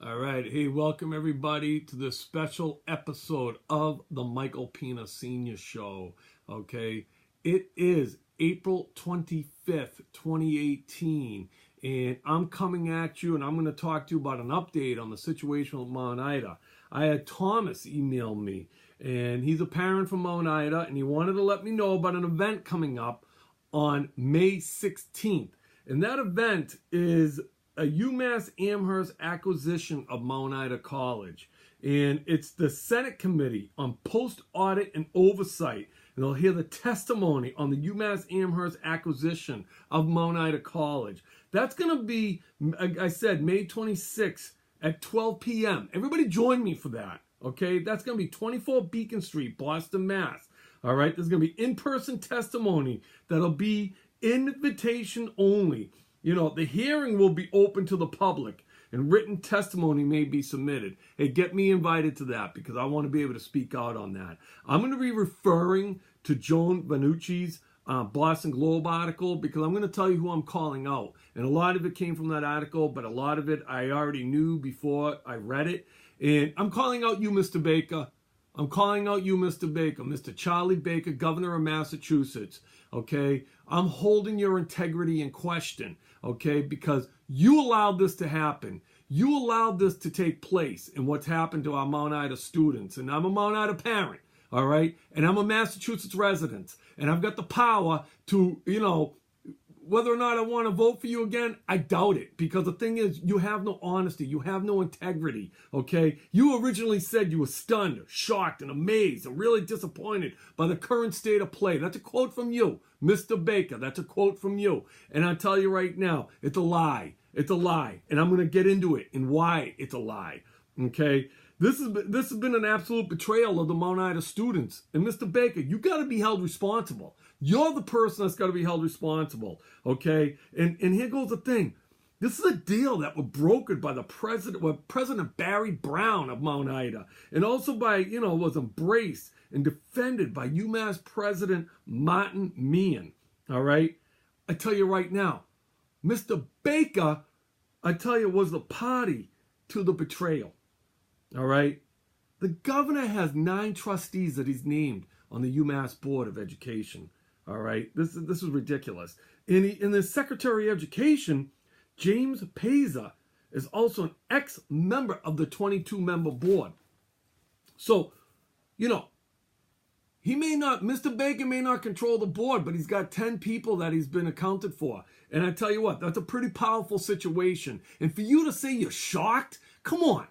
All right. Hey, welcome everybody to this special episode of the Michael Pina Sr. Show. Okay. It is April 25th, 2018. And I'm coming at you and I'm going to talk to you about an update on the situation with Mount Ida. I had Thomas email me, and he's a parent from Mount Ida, and he wanted to let me know about an event coming up on May 16th. And that event is a UMass Amherst acquisition of Mount Ida College. And it's the Senate Committee on Post-Audit and Oversight. And they'll hear the testimony on the UMass Amherst acquisition of Mount Ida College. That's going to be, I said, May 26th at 12 p.m. Everybody join me for that, okay? That's going to be 24 Beacon Street, Boston, Mass. All right? There's going to be in-person testimony that'll be invitation only. You know, the hearing will be open to the public and written testimony may be submitted. Hey, get me invited to that because I want to be able to speak out on that. I'm going to be referring to Joan Vanucci's Boston Globe article because I'm going to tell you who I'm calling out. And a lot of it came from that article, but a lot of it I already knew before I read it. And I'm calling out you, Mr. Baker. I'm calling out you, Mr. Baker, Mr. Charlie Baker, Governor of Massachusetts, okay? I'm holding your integrity in question, okay? Because you allowed this to happen. You allowed this to take place and what's happened to our Mount Ida students. And I'm a Mount Ida parent, all right? And I'm a Massachusetts resident. And I've got the power to, you know, whether or not I want to vote for you again, I doubt it. Because the thing is, you have no honesty. You have no integrity, okay? You originally said you were stunned, shocked, and amazed, and really disappointed by the current state of play. That's a quote from you, Mr. Baker. That's a quote from you. And I tell you right now, it's a lie. It's a lie. And I'm going to get into it and why it's a lie, okay? This has been an absolute betrayal of the Mount Ida students. And Mr. Baker, you got to be held responsible. You're the person that's got to be held responsible, okay? And here goes the thing. This is a deal that was brokered by President Barry Brown of Mount Ida, and also by, was embraced and defended by UMass President Martin Meehan, all right? I tell you right now, Mr. Baker, I tell you, was the party to the betrayal, all right? The governor has 9 trustees that he's named on the UMass Board of Education. All right, this is ridiculous. And the Secretary of Education, James Peza, is also an ex-member of the 22-member board. So, Mr. Baker may not control the board, but he's got 10 people that he's been accounted for. And I tell you what, that's a pretty powerful situation. And for you to say you're shocked, come on.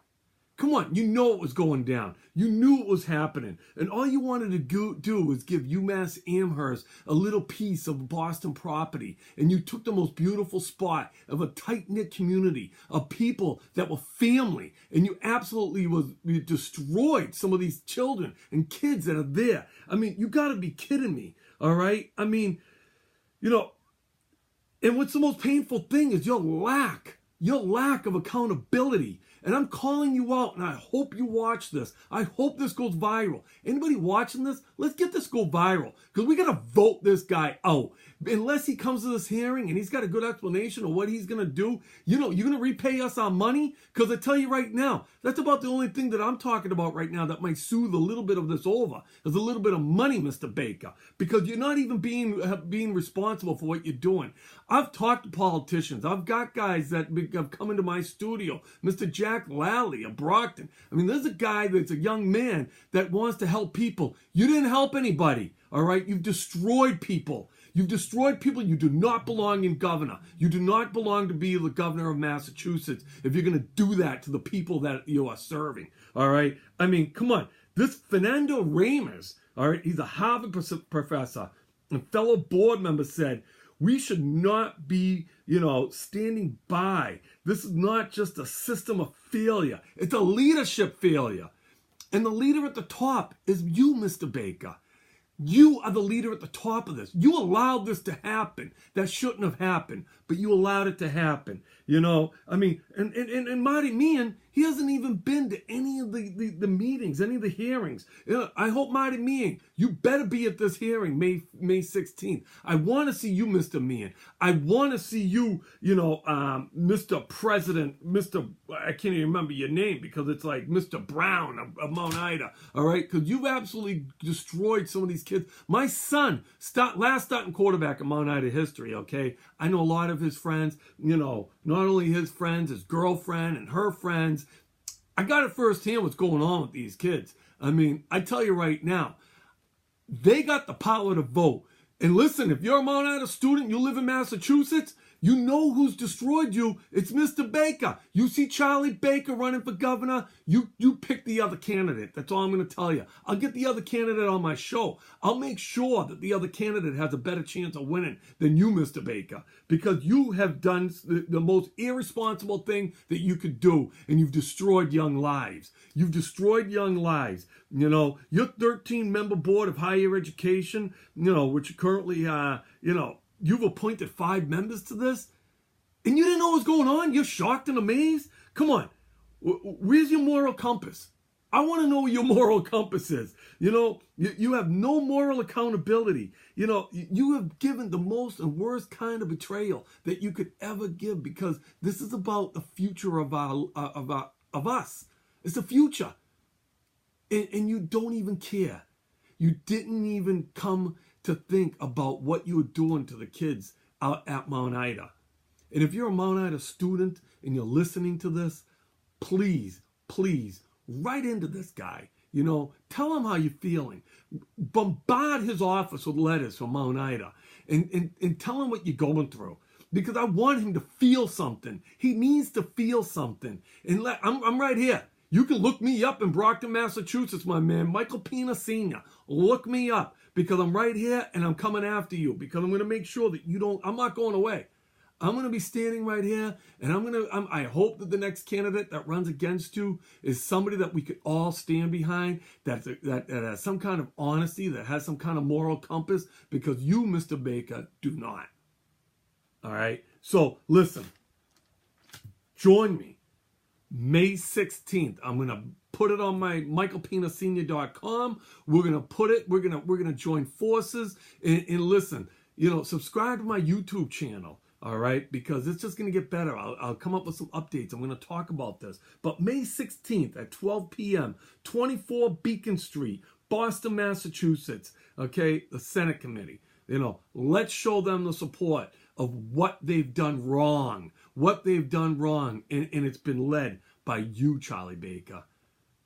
Come on, you know it was going down. You knew it was happening. And all you wanted to do was give UMass Amherst a little piece of Boston property. And you took the most beautiful spot of a tight-knit community of people that were family. And you absolutely you destroyed some of these children and kids that are there. I mean, you got to be kidding me, all right? I mean, and what's the most painful thing is your lack of accountability. And I'm calling you out, and I hope you watch this. I hope this goes viral. Anybody watching this, let's get this go viral. Because we got to vote this guy out. Unless he comes to this hearing and he's got a good explanation of what he's going to do, you're going to repay us our money? Because I tell you right now, that's about the only thing that I'm talking about right now that might soothe a little bit of this over. There's a little bit of money, Mr. Baker. Because you're not even being responsible for what you're doing. I've talked to politicians. I've got guys that have come into my studio. Mr. Jack Lally of Brockton. I mean, there's a guy that's a young man that wants to help people. You didn't help anybody, all right? You've destroyed people. You've destroyed people. You do not belong in governor. You do not belong to be the governor of Massachusetts if you're going to do that to the people that you are serving, all right? I mean, come on. This Fernando Ramos, all right, he's a Harvard professor and fellow board member said, we should not be, standing by. This is not just a system of failure. It's a leadership failure. And the leader at the top is you, Mr. Baker. You are the leader at the top of this. You allowed this to happen. That shouldn't have happened, but you allowed it to happen. I mean, and Marty Meehan, He hasn't even been to any of the meetings, any of the hearings. I hope, Marty Meehan, you better be at this hearing May 16th. I want to see you, Mr. Meehan. I want to see you, Mr. President, I can't even remember your name because it's like Mr. Brown of Mount Ida, all right? Because you've absolutely destroyed some of these kids. My son, last starting quarterback in Mount Ida history, okay? I know a lot of his friends, not only his friends, his girlfriend and her friends. I got it firsthand what's going on with these kids. I mean, I tell you right now, they got the power to vote. And listen, if you're a Mount Ida student, you live in Massachusetts, you know who's destroyed you. It's Mr. Baker. You see Charlie Baker running for governor, you pick the other candidate. That's all I'm going to tell you. I'll get the other candidate on my show. I'll make sure that the other candidate has a better chance of winning than you, Mr. Baker, because you have done the most irresponsible thing that you could do, and you've destroyed young lives. You've destroyed young lives. Your 13-member board of higher education, which currently, you've appointed 5 members to this, and you didn't know what was going on? You're shocked and amazed? Come on. Where's your moral compass? I want to know where your moral compass is. You have no moral accountability. You have given the most and worst kind of betrayal that you could ever give, because this is about the future of us. It's the future. And you don't even care. You didn't even come to think about what you were doing to the kids out at Mount Ida. And if you're a Mount Ida student and you're listening to this, please write into this guy. Tell him how you're feeling. Bombard his office with letters from Mount Ida and tell him what you're going through. Because I want him to feel something. He needs to feel something. And I'm right here. You can look me up in Brockton, Massachusetts, my man, Michael Pina Sr. Look me up, because I'm right here and I'm coming after you, because I'm going to make sure that I'm not going away. I'm going to be standing right here, and I hope that the next candidate that runs against you is somebody that we could all stand behind, that has some kind of honesty, that has some kind of moral compass, because you, Mr. Baker, do not. All right? So, listen. Join me. May 16th. I'm going to put it on my michaelpinasenior.com. We're going to put it, we're going to join forces and listen, subscribe to my YouTube channel. All right, because it's just going to get better. I'll come up with some updates. I'm going to talk about this. But May 16th at 12 p.m., 24 Beacon Street, Boston, Massachusetts. Okay, the Senate Committee. Let's show them the support of what they've done wrong. And it's been led by you, Charlie Baker.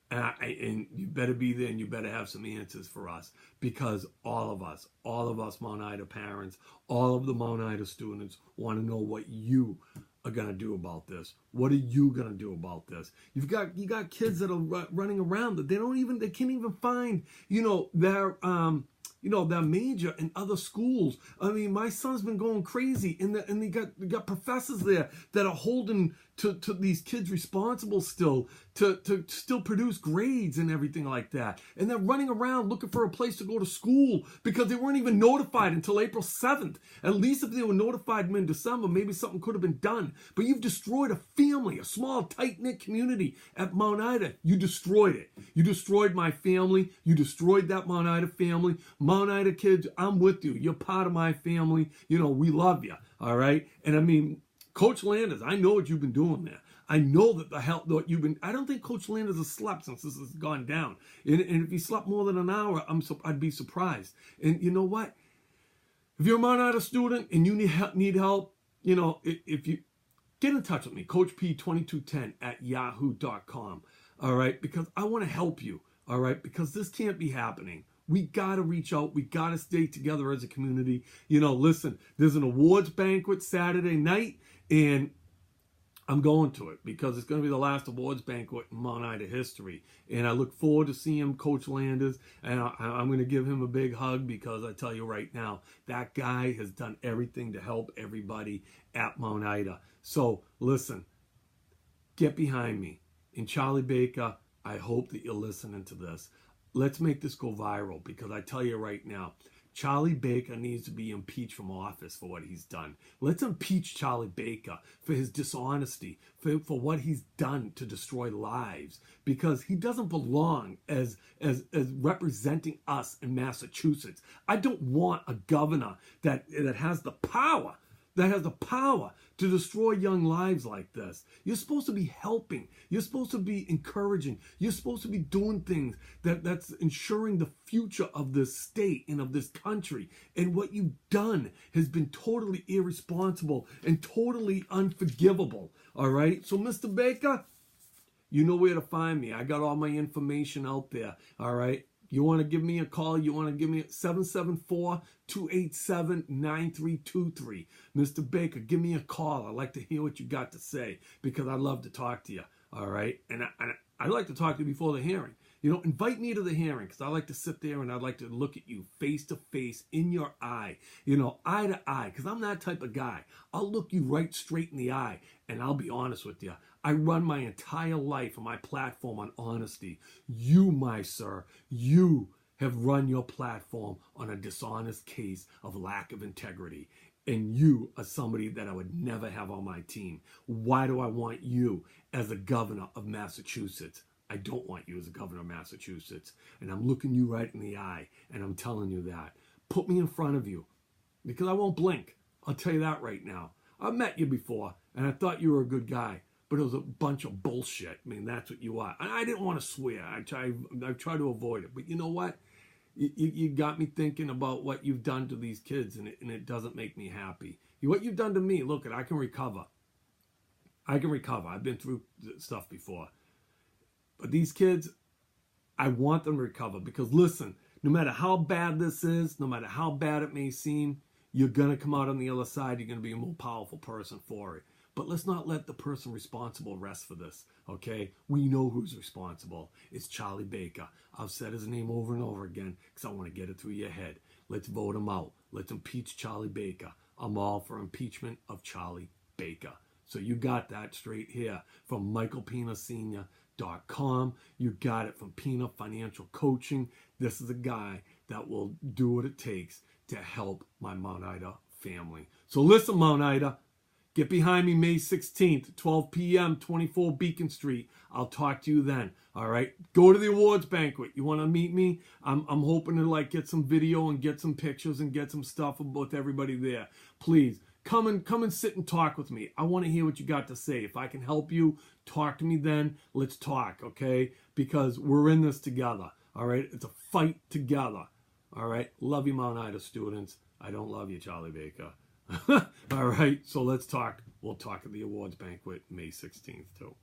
And you better be there, and you better have some answers for us, because all of us Mount Ida parents, all of the Mount Ida students want to know what you are going to do about this. What are you going to do about this? You got kids that are running around that they can't even find, their major in other schools. I mean, my son's been going crazy, and they got professors there that are holding to these kids responsible still to still produce grades and everything like that. And they're running around looking for a place to go to school because they weren't even notified until April 7th. At least if they were notified in December, maybe something could have been done. But you've destroyed a family, a small, tight-knit community at Mount Ida. You destroyed it. You destroyed my family. You destroyed that Mount Ida family. Mount Ida kids, I'm with you. You're part of my family. We love you. All right? And I mean, Coach Landers, I know what you've been doing there. I know that I don't think Coach Landers has slept since this has gone down. And if he slept more than an hour, I'd be surprised. And you know what? If you're a Mount Ida student and you need help, if you get in touch with me, CoachP2210@yahoo.com. All right? Because I want to help you. All right? Because this can't be happening. We got to reach out. We got to stay together as a community. Listen, there's an awards banquet Saturday night, and I'm going to it because it's going to be the last awards banquet in Mount Ida history. And I look forward to seeing Coach Landers, and I'm going to give him a big hug, because I tell you right now, that guy has done everything to help everybody at Mount Ida. So listen, get behind me. And Charlie Baker, I hope that you're listening to this. Let's make this go viral, because I tell you right now, Charlie Baker needs to be impeached from office for what he's done. Let's impeach Charlie Baker for his dishonesty, for what he's done to destroy lives, because he doesn't belong as representing us in Massachusetts. I don't want a governor that has the power to destroy young lives like this. You're supposed to be helping. You're supposed to be encouraging. You're supposed to be doing things that's ensuring the future of this state and of this country. And what you've done has been totally irresponsible and totally unforgivable. All right? So, Mr. Baker, you know where to find me. I got all my information out there. All right? You want to give me a call? You want to give me 774-287-9323. Mr. Baker, give me a call. I'd like to hear what you got to say because I'd love to talk to you. All right? And I'd like to talk to you before the hearing. You know, invite me to the hearing because I like to sit there and I'd like to look at you face to face in your eye, you know, eye to eye, because I'm that type of guy. I'll look you right straight in the eye and I'll be honest with you. I run my entire life and my platform on honesty. You, my sir, you have run your platform on a dishonest case of lack of integrity. And you are somebody that I would never have on my team. Why do I want you as a governor of Massachusetts? I don't want you as a governor of Massachusetts. And I'm looking you right in the eye and I'm telling you that. Put me in front of you because I won't blink. I'll tell you that right now. I've met you before and I thought you were a good guy. But it was a bunch of bullshit. I mean, that's what you are. And I didn't want to swear. I try to avoid it. But you know what? You got me thinking about what you've done to these kids, and it doesn't make me happy. What you've done to me, look, I can recover. I can recover. I've been through stuff before. But these kids, I want them to recover. Because listen, no matter how bad this is, no matter how bad it may seem, you're going to come out on the other side. You're going to be a more powerful person for it. But let's not let the person responsible rest for this, okay? We know who's responsible. It's Charlie Baker. I've said his name over and over again because I want to get it through your head. Let's vote him out. Let's impeach Charlie Baker. I'm all for impeachment of Charlie Baker. So you got that straight here from MichaelPinaSenior.com. You got it from Pina Financial Coaching. This is a guy that will do what it takes to help my Mount Ida family. So listen, Mount Ida. Get behind me May 16th, 12 p.m., 24 Beacon Street. I'll talk to you then, all right? Go to the awards banquet. You want to meet me? I'm hoping to, get some video and get some pictures and get some stuff with everybody there. Please, come and sit and talk with me. I want to hear what you got to say. If I can help you, talk to me then. Let's talk, okay? Because we're in this together, all right? It's a fight together, all right? Love you, Mount Ida students. I don't love you, Charlie Baker. All right, so let's talk. We'll talk at the awards banquet May 16th, too.